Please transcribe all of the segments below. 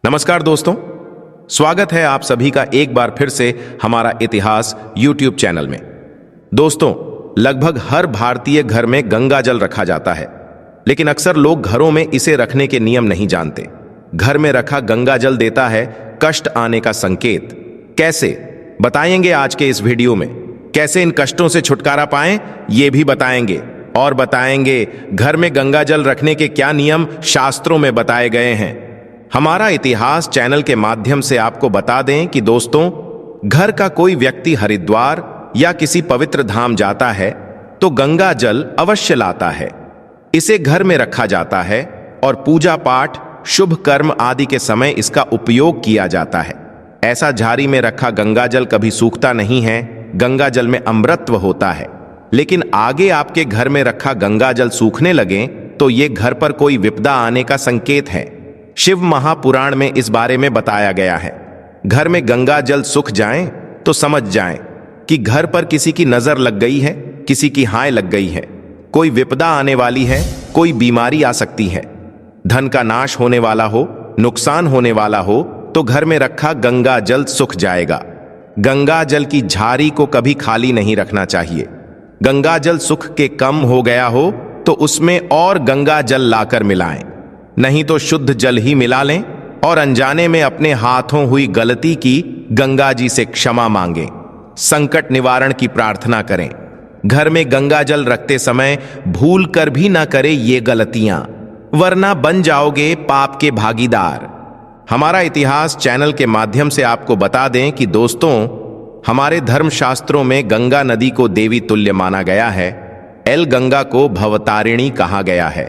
नमस्कार दोस्तों, स्वागत है आप सभी का एक बार फिर से हमारा इतिहास YouTube चैनल में। दोस्तों, लगभग हर भारतीय घर में गंगा जल रखा जाता है, लेकिन अक्सर लोग घरों में इसे रखने के नियम नहीं जानते। घर में रखा गंगा जल देता है कष्ट आने का संकेत। कैसे, बताएंगे आज के इस वीडियो में। कैसे इन कष्टों से छुटकारा पाएं, ये भी बताएंगे। और बताएंगे घर में गंगा जल रखने के क्या नियम शास्त्रों में बताए गए हैं। हमारा इतिहास चैनल के माध्यम से आपको बता दें कि दोस्तों, घर का कोई व्यक्ति हरिद्वार या किसी पवित्र धाम जाता है तो गंगा जल अवश्य लाता है। इसे घर में रखा जाता है और पूजा पाठ, शुभ कर्म आदि के समय इसका उपयोग किया जाता है। ऐसा झाड़ी में रखा गंगा जल कभी सूखता नहीं है। गंगा जल में अमृतत्व होता है। लेकिन आगे आपके घर में रखा गंगा जल सूखने लगे तो ये घर पर कोई विपदा आने का संकेत है। शिव महापुराण में इस बारे में बताया गया है। घर में गंगा जल सूख जाए तो समझ जाएं कि घर पर किसी की नजर लग गई है, किसी की हाय लग गई है, कोई विपदा आने वाली है, कोई बीमारी आ सकती है, धन का नाश होने वाला हो, नुकसान होने वाला हो तो घर में रखा गंगा जल सूख जाएगा। गंगा जल की झाड़ी को कभी खाली नहीं रखना चाहिए। गंगा जल सूख के कम हो गया हो तो उसमें और गंगा जल लाकर मिलाएं, नहीं तो शुद्ध जल ही मिला लें और अनजाने में अपने हाथों हुई गलती की गंगा जी से क्षमा मांगें। संकट निवारण की प्रार्थना करें। घर में गंगा जल रखते समय भूल कर भी ना करें ये गलतियां, वरना बन जाओगे पाप के भागीदार। हमारा इतिहास चैनल के माध्यम से आपको बता दें कि दोस्तों, हमारे धर्मशास्त्रों में गंगा नदी को देवी तुल्य माना गया है। गंगा को भवतारिणी कहा गया है,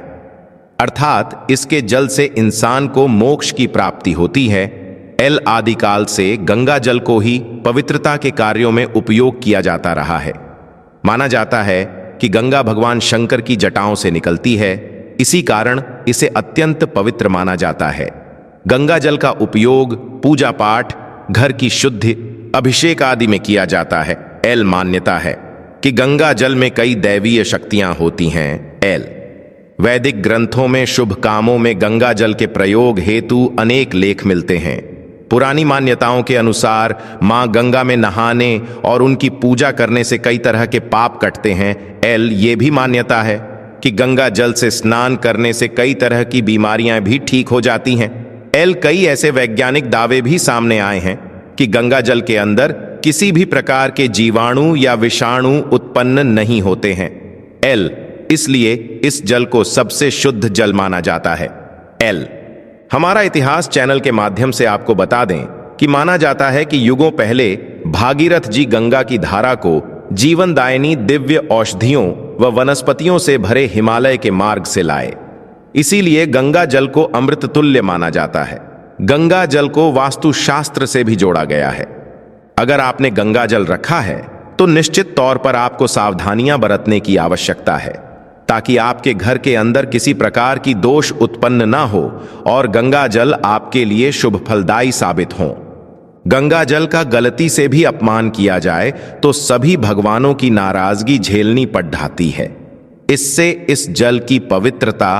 अर्थात इसके जल से इंसान को मोक्ष की प्राप्ति होती है। आदिकाल से गंगा जल को ही पवित्रता के कार्यों में उपयोग किया जाता रहा है। माना जाता है कि गंगा भगवान शंकर की जटाओं से निकलती है, इसी कारण इसे अत्यंत पवित्र माना जाता है। गंगा जल का उपयोग पूजा पाठ, घर की शुद्धि, अभिषेक आदि में किया जाता है। मान्यता है कि गंगा जल में कई दैवीय शक्तियां होती हैं। वैदिक ग्रंथों में शुभ कामों में गंगा जल के प्रयोग हेतु अनेक लेख मिलते हैं। पुरानी मान्यताओं के अनुसार मां गंगा में नहाने और उनकी पूजा करने से कई तरह के पाप कटते हैं। ये भी मान्यता है कि गंगा जल से स्नान करने से कई तरह की बीमारियां भी ठीक हो जाती हैं। कई ऐसे वैज्ञानिक दावे भी सामने आए हैं कि गंगा जल के अंदर किसी भी प्रकार के जीवाणु या विषाणु उत्पन्न नहीं होते हैं। इसलिए इस जल को सबसे शुद्ध जल माना जाता है। हमारा इतिहास चैनल के माध्यम से आपको बता दें कि माना जाता है कि युगों पहले भागीरथ जी गंगा की धारा को जीवनदायिनी दिव्य औषधियों व वनस्पतियों से भरे हिमालय के मार्ग से लाए। इसीलिए गंगा जल को अमृत तुल्य माना जाता है। गंगा जल को वास्तुशास्त्र से भी जोड़ा गया है। अगर आपने गंगा जल रखा है तो निश्चित तौर पर आपको सावधानियां बरतने की आवश्यकता है, ताकि आपके घर के अंदर किसी प्रकार की दोष उत्पन्न ना हो और गंगा जल आपके लिए शुभ फलदायी साबित हो। गंगा जल का गलती से भी अपमान किया जाए तो सभी भगवानों की नाराजगी झेलनी पड़ जाती है। इससे इस जल की पवित्रता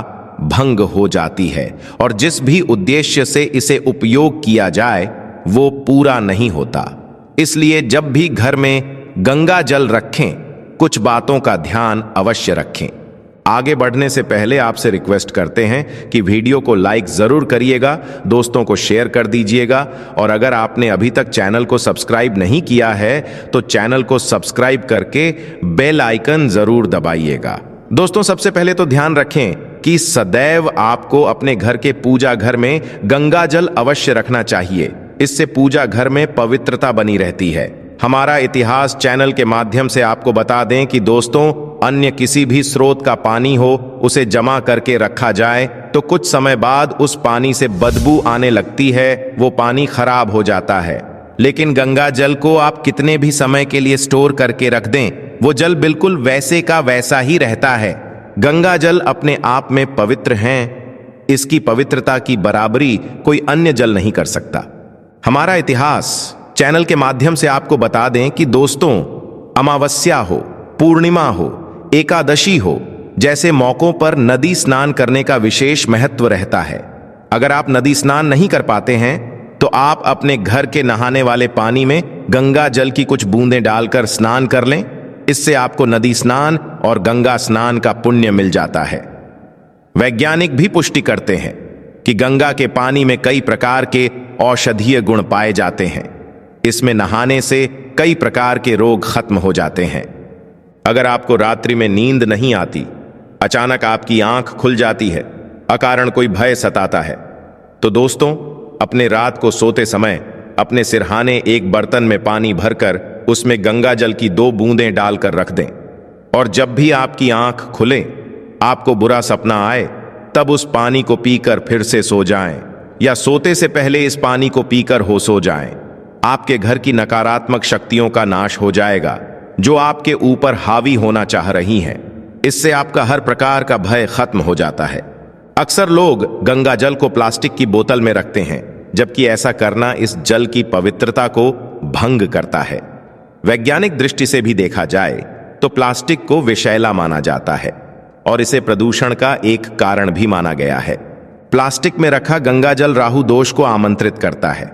भंग हो जाती है और जिस भी उद्देश्य से इसे उपयोग किया जाए वो पूरा नहीं होता। इसलिए जब भी घर में गंगा जल रखें, कुछ बातों का ध्यान अवश्य रखें। आगे बढ़ने से पहले आपसे रिक्वेस्ट करते हैं कि वीडियो को लाइक जरूर करिएगा, दोस्तों को शेयर कर दीजिएगा और अगर आपने अभी तक चैनल को सब्सक्राइब नहीं किया है तो चैनल को सब्सक्राइब करके बेल आइकन जरूर दबाइएगा। दोस्तों, सबसे पहले तो ध्यान रखें कि सदैव आपको अपने घर के पूजा घर में गंगा जल अवश्य रखना चाहिए। इससे पूजा घर में पवित्रता बनी रहती है। हमारा इतिहास चैनल के माध्यम से आपको बता दें कि दोस्तों, अन्य किसी भी स्रोत का पानी हो उसे जमा करके रखा जाए तो कुछ समय बाद उस पानी से बदबू आने लगती है, वो पानी खराब हो जाता है। लेकिन गंगा जल को आप कितने भी समय के लिए स्टोर करके रख दें, वो जल बिल्कुल वैसे का वैसा ही रहता है। गंगा जल अपने आप में पवित्र हैं। इसकी पवित्रता की बराबरी कोई अन्य जल नहीं कर सकता। हमारा इतिहास चैनल के माध्यम से आपको बता दें कि दोस्तों, अमावस्या हो, पूर्णिमा हो, एकादशी हो, जैसे मौकों पर नदी स्नान करने का विशेष महत्व रहता है। अगर आप नदी स्नान नहीं कर पाते हैं तो आप अपने घर के नहाने वाले पानी में गंगा जल की कुछ बूंदें डालकर स्नान कर लें। इससे आपको नदी स्नान और गंगा स्नान का पुण्य मिल जाता है। वैज्ञानिक भी पुष्टि करते हैं कि गंगा के पानी में कई प्रकार के औषधीय गुण पाए जाते हैं। इसमें नहाने से कई प्रकार के रोग खत्म हो जाते हैं। अगर आपको रात्रि में नींद नहीं आती, अचानक आपकी आंख खुल जाती है, अकारण कोई भय सताता है, तो दोस्तों अपने रात को सोते समय अपने सिरहाने एक बर्तन में पानी भरकर उसमें गंगा जल की 2 बूंदें डालकर रख दें और जब भी आपकी आंख खुले, आपको बुरा सपना आए, तब उस पानी को पीकर फिर से सो जाएं या सोते से पहले इस पानी को पीकर हो सो जाएं। आपके घर की नकारात्मक शक्तियों का नाश हो जाएगा जो आपके ऊपर हावी होना चाह रही हैं। इससे आपका हर प्रकार का भय खत्म हो जाता है। अक्सर लोग गंगा जल को प्लास्टिक की बोतल में रखते हैं, जबकि ऐसा करना इस जल की पवित्रता को भंग करता है। वैज्ञानिक दृष्टि से भी देखा जाए तो प्लास्टिक को विषैला माना जाता है और इसे प्रदूषण का एक कारण भी माना गया है। प्लास्टिक में रखा गंगा जल राहु दोष को आमंत्रित करता है।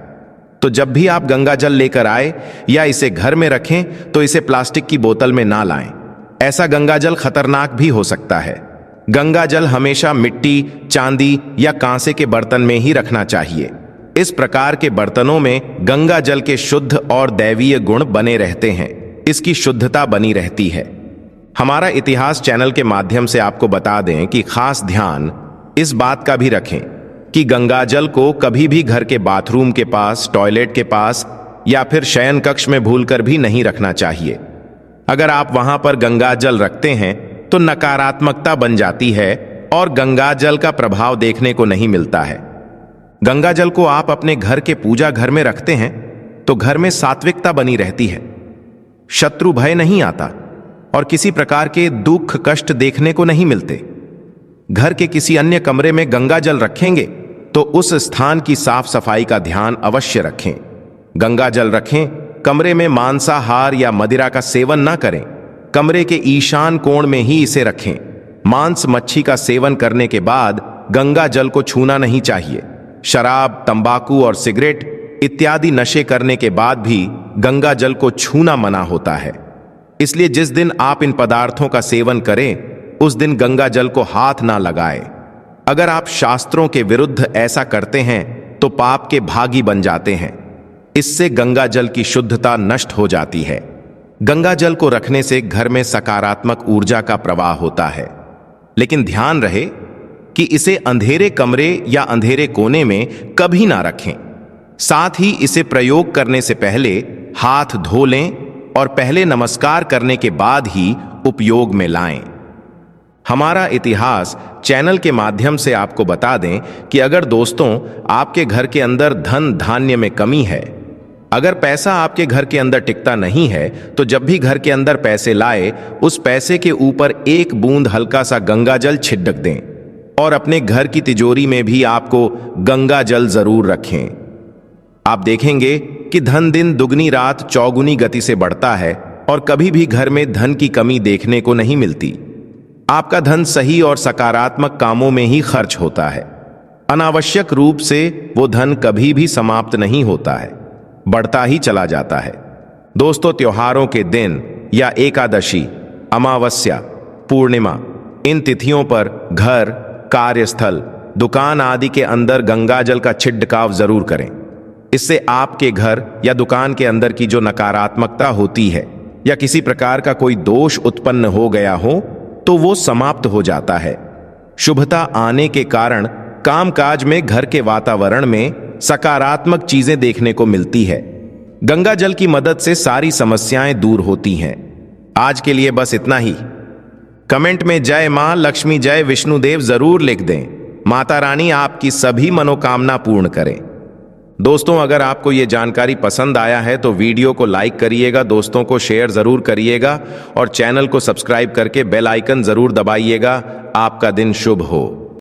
तो जब भी आप गंगा जल लेकर आए या इसे घर में रखें तो इसे प्लास्टिक की बोतल में ना लाएं। ऐसा गंगा जल खतरनाक भी हो सकता है। गंगा जल हमेशा मिट्टी, चांदी या कांसे के बर्तन में ही रखना चाहिए। इस प्रकार के बर्तनों में गंगा जल के शुद्ध और दैवीय गुण बने रहते हैं। इसकी शुद्धता बनी रहती है। हमारा इतिहास चैनल के माध्यम से आपको बता दें कि खास ध्यान इस बात का भी रखें कि गंगा जल को कभी भी घर के बाथरूम के पास, टॉयलेट के पास या फिर शयन कक्ष में भूलकर भी नहीं रखना चाहिए। अगर आप वहां पर गंगा जल रखते हैं तो नकारात्मकता बन जाती है और गंगा जल का प्रभाव देखने को नहीं मिलता है। गंगा जल को आप अपने घर के पूजा घर में रखते हैं तो घर में सात्विकता बनी रहती है, शत्रु भय नहीं आता और किसी प्रकार के दुख कष्ट देखने को नहीं मिलते। घर के किसी अन्य कमरे में गंगा जल रखेंगे तो उस स्थान की साफ सफाई का ध्यान अवश्य रखें। गंगा जल रखें, कमरे में मांसाहार या मदिरा का सेवन ना करें। कमरे के ईशान कोण में ही इसे रखें। मांस मच्छी का सेवन करने के बाद गंगा जल को छूना नहीं चाहिए। शराब, तंबाकू और सिगरेट इत्यादि नशे करने के बाद भी गंगा जल को छूना मना होता है। इसलिए जिस दिन आप इन पदार्थों का सेवन करें उस दिन गंगा जल को हाथ ना लगाएं। अगर आप शास्त्रों के विरुद्ध ऐसा करते हैं तो पाप के भागी बन जाते हैं। इससे गंगा जल की शुद्धता नष्ट हो जाती है। गंगा जल को रखने से घर में सकारात्मक ऊर्जा का प्रवाह होता है, लेकिन ध्यान रहे कि इसे अंधेरे कमरे या अंधेरे कोने में कभी ना रखें। साथ ही इसे प्रयोग करने से पहले हाथ धो लें और पहले नमस्कार करने के बाद ही उपयोग में लाएं। हमारा इतिहास चैनल के माध्यम से आपको बता दें कि अगर दोस्तों आपके घर के अंदर धन धान्य में कमी है, अगर पैसा आपके घर के अंदर टिकता नहीं है, तो जब भी घर के अंदर पैसे लाए उस पैसे के ऊपर 1 बूंद हल्का सा गंगा जल छिड़क दें और अपने घर की तिजोरी में भी आपको गंगा जल जरूर रखें। आप देखेंगे कि धन दिन दुगनी रात चौगुनी गति से बढ़ता है और कभी भी घर में धन की कमी देखने को नहीं मिलती। आपका धन सही और सकारात्मक कामों में ही खर्च होता है। अनावश्यक रूप से वो धन कभी भी समाप्त नहीं होता है, बढ़ता ही चला जाता है। दोस्तों, त्योहारों के दिन या एकादशी, अमावस्या, पूर्णिमा, इन तिथियों पर घर, कार्यस्थल, दुकान आदि के अंदर गंगा जल का छिड़काव जरूर करें। इससे आपके घर या दुकान के अंदर की जो नकारात्मकता होती है या किसी प्रकार का कोई दोष उत्पन्न हो गया हो तो वो समाप्त हो जाता है। शुभता आने के कारण कामकाज में, घर के वातावरण में सकारात्मक चीजें देखने को मिलती है। गंगा जल की मदद से सारी समस्याएं दूर होती हैं। आज के लिए बस इतना ही। कमेंट में जय मां लक्ष्मी, जय विष्णुदेव जरूर लिख दें। माता रानी आपकी सभी मनोकामना पूर्ण करें। दोस्तों, अगर आपको ये जानकारी पसंद आया है तो वीडियो को लाइक करिएगा, दोस्तों को शेयर जरूर करिएगा और चैनल को सब्सक्राइब करके बेल आइकन जरूर दबाइएगा। आपका दिन शुभ हो।